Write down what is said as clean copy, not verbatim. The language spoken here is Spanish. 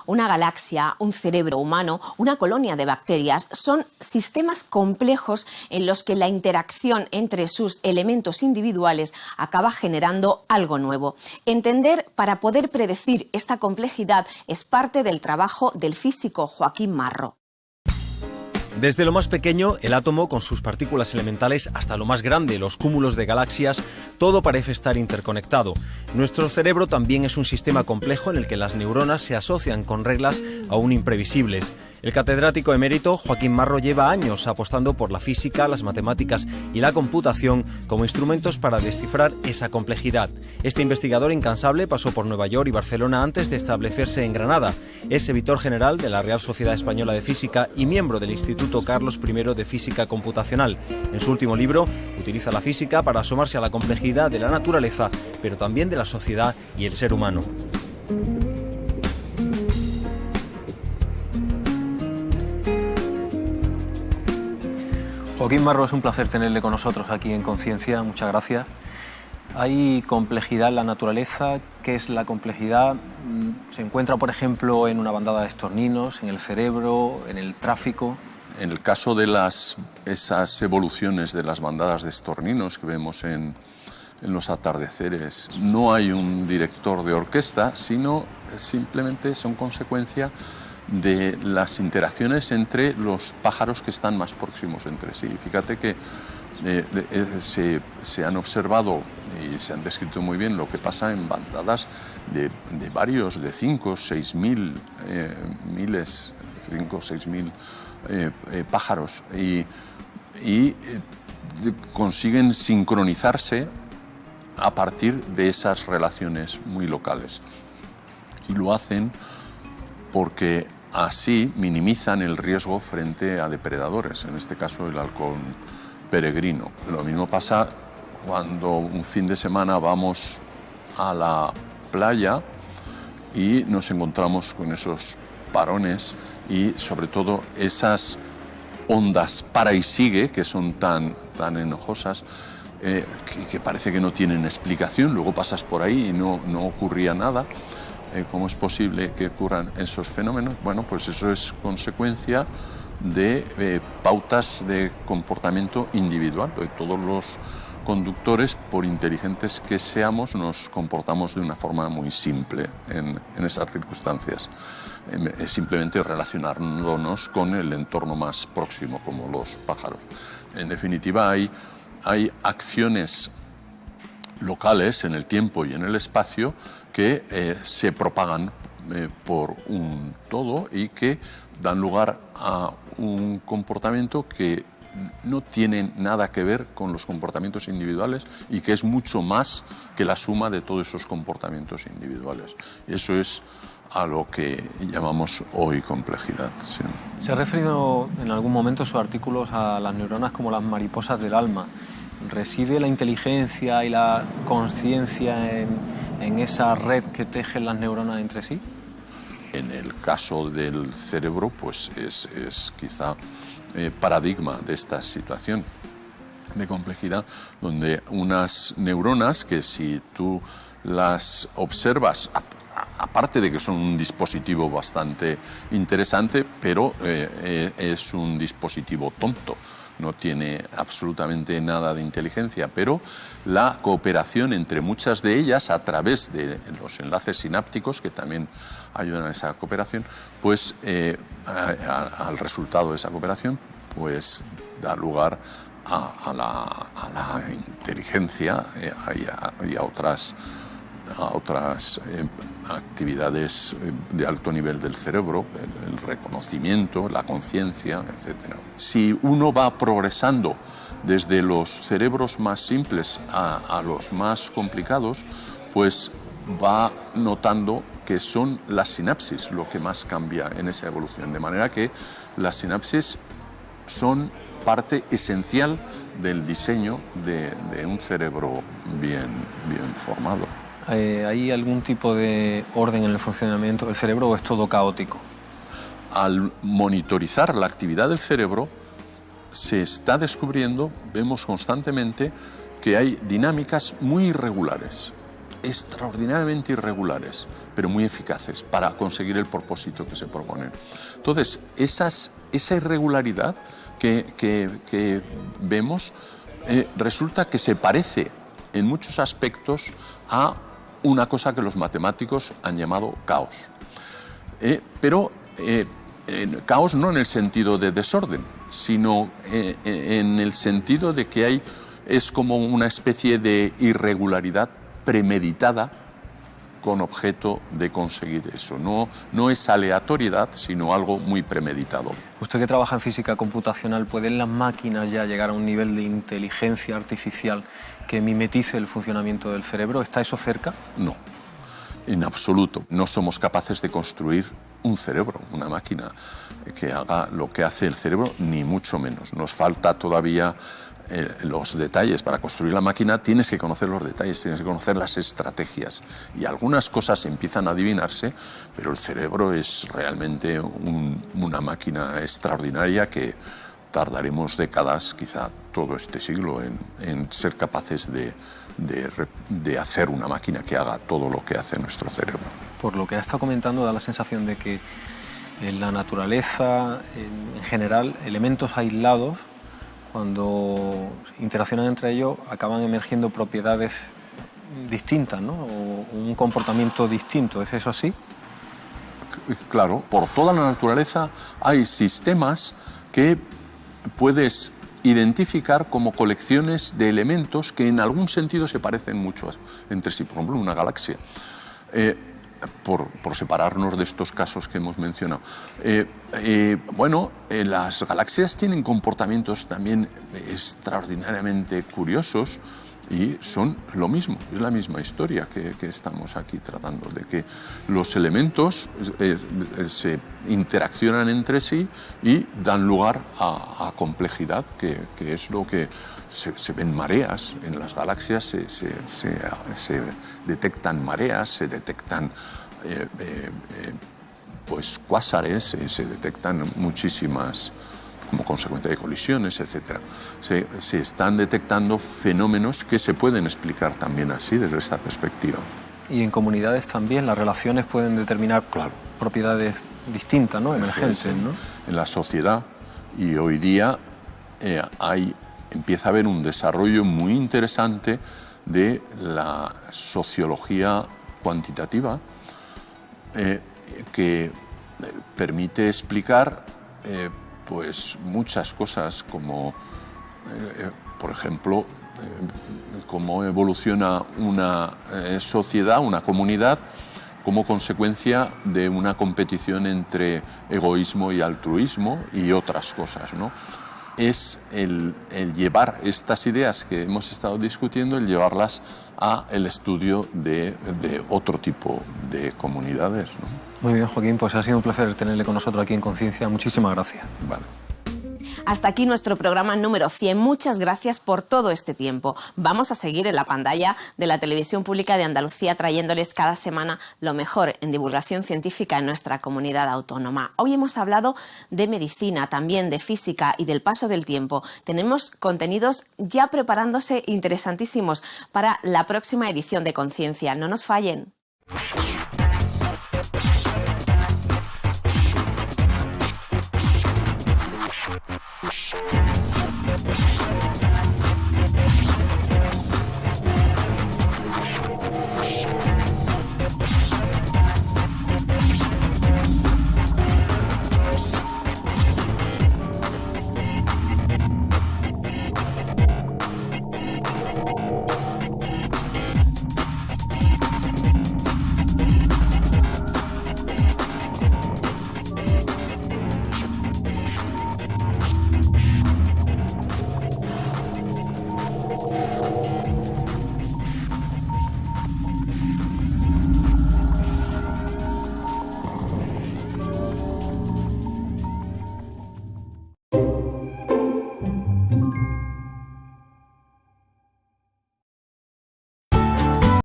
Una galaxia, un cerebro humano, una colonia de bacterias son sistemas complejos en los que la interacción entre sus elementos individuales acaba generando algo nuevo. Entender para poder predecir esta complejidad es parte del trabajo del físico Joaquín Marro. Desde lo más pequeño, el átomo con sus partículas elementales, hasta lo más grande, los cúmulos de galaxias, todo parece estar interconectado. Nuestro cerebro también es un sistema complejo en el que las neuronas se asocian con reglas aún imprevisibles. El catedrático emérito Joaquín Marro lleva años apostando por la física, las matemáticas y la computación como instrumentos para descifrar esa complejidad. Este investigador incansable pasó por Nueva York y Barcelona antes de establecerse en Granada. Es editor general de la Real Sociedad Española de Física y miembro del Instituto Carlos I de Física Computacional. En su último libro, utiliza la física para asomarse a la complejidad de la naturaleza, pero también de la sociedad y el ser humano. Joaquín Marro, es un placer tenerle con nosotros aquí en Conciencia. Muchas gracias. ¿Hay complejidad en la naturaleza? ¿Qué es la complejidad? ¿Se encuentra, por ejemplo, en una bandada de estorninos, en el cerebro, en el tráfico? En el caso de esas evoluciones de las bandadas de estorninos que vemos en los atardeceres, no hay un director de orquesta, sino simplemente son consecuencia de las interacciones entre los pájaros que están más próximos entre sí. Fíjate que se han observado y se han descrito muy bien lo que pasa en bandadas de 5 o 6 mil pájaros y consiguen sincronizarse a partir de esas relaciones muy locales. Y lo hacen porque así minimizan el riesgo frente a depredadores, en este caso el halcón peregrino. Lo mismo pasa cuando un fin de semana vamos a la playa y nos encontramos con esos parones y sobre todo esas ondas para y sigue que son tan enojosas que parece que no tienen explicación. Luego pasas por ahí y no ocurría nada. ¿Cómo es posible que ocurran esos fenómenos? Bueno, pues eso es consecuencia de pautas de comportamiento individual. Todos los conductores, por inteligentes que seamos, nos comportamos de una forma muy simple en esas circunstancias. Es simplemente relacionándonos con el entorno más próximo, como los pájaros. En definitiva, hay acciones locales en el tiempo y en el espacio que se propagan por un todo y que dan lugar a un comportamiento que no tiene nada que ver con los comportamientos individuales y que es mucho más que la suma de todos esos comportamientos individuales. Eso es a lo que llamamos hoy complejidad. Sí. Se ha referido en algún momento en sus artículos a las neuronas como las mariposas del alma. ¿Reside la inteligencia y la conciencia en esa red que tejen las neuronas entre sí? En el caso del cerebro, pues es quizá paradigma de esta situación de complejidad, donde unas neuronas que si tú las observas, aparte de que son un dispositivo bastante interesante, pero es un dispositivo tonto. No tiene absolutamente nada de inteligencia, pero la cooperación entre muchas de ellas a través de los enlaces sinápticos, que también ayudan a esa cooperación, pues al resultado de esa cooperación, pues da lugar a la inteligencia y a otras actividades de alto nivel del cerebro, el reconocimiento, la conciencia, etc. Si uno va progresando desde los cerebros más simples a los más complicados, pues va notando que son las sinapsis lo que más cambia en esa evolución. De manera que las sinapsis son parte esencial del diseño de un cerebro bien formado. ¿Hay algún tipo de orden en el funcionamiento del cerebro o es todo caótico? Al monitorizar la actividad del cerebro, se está descubriendo, vemos constantemente, que hay dinámicas muy irregulares. extraordinariamente irregulares, pero muy eficaces para conseguir el propósito que se proponen. Entonces, esa irregularidad que vemos resulta que se parece en muchos aspectos a una cosa que los matemáticos han llamado caos. Pero caos no en el sentido de desorden, sino en el sentido de que es como una especie de irregularidad premeditada con objeto de conseguir eso. No es aleatoriedad, sino algo muy premeditado. Usted que trabaja en física computacional, ¿pueden las máquinas ya llegar a un nivel de inteligencia artificial que mimetice el funcionamiento del cerebro? ¿Está eso cerca? No, en absoluto. No somos capaces de construir un cerebro, una máquina que haga lo que hace el cerebro, ni mucho menos. Nos falta todavía los detalles. Para construir la máquina tienes que conocer los detalles, tienes que conocer las estrategias. Y algunas cosas empiezan a adivinarse, pero el cerebro es realmente una máquina extraordinaria que tardaremos décadas, quizá todo este siglo, en ser capaces de hacer una máquina que haga todo lo que hace nuestro cerebro. Por lo que ha estado comentando, da la sensación de que en la naturaleza, en general, elementos aislados, cuando interaccionan entre ellos, acaban emergiendo propiedades distintas, ¿no? O un comportamiento distinto. ¿Es eso así? Claro, por toda la naturaleza hay sistemas que puedes identificar como colecciones de elementos que en algún sentido se parecen mucho entre sí. Por ejemplo, una galaxia. Por separarnos de estos casos que hemos mencionado. Las galaxias tienen comportamientos también extraordinariamente curiosos y son lo mismo, es la misma historia que estamos aquí tratando, de que los elementos se interaccionan entre sí y dan lugar a complejidad, que es lo que se ven mareas en las galaxias, se detectan mareas, se detectan cuásares, se detectan muchísimas como consecuencia de colisiones, etc. Se están detectando fenómenos que se pueden explicar también así, desde esta perspectiva. Y en comunidades también las relaciones pueden determinar, claro, propiedades distintas, ¿no? Emergentes, ¿no? En la sociedad, y hoy día empieza a haber un desarrollo muy interesante de la sociología cuantitativa que permite explicar muchas cosas como, por ejemplo, cómo evoluciona una sociedad, una comunidad, como consecuencia de una competición entre egoísmo y altruismo y otras cosas, ¿no? Es el llevar estas ideas que hemos estado discutiendo, el llevarlas al estudio de otro tipo de comunidades, ¿no? Muy bien, Joaquín, pues ha sido un placer tenerle con nosotros aquí en Conciencia. Muchísimas gracias. Vale. Hasta aquí nuestro programa número 100. Muchas gracias por todo este tiempo. Vamos a seguir en la pantalla de la Televisión Pública de Andalucía trayéndoles cada semana lo mejor en divulgación científica en nuestra comunidad autónoma. Hoy hemos hablado de medicina, también de física y del paso del tiempo. Tenemos contenidos ya preparándose interesantísimos para la próxima edición de Conciencia. No nos fallen.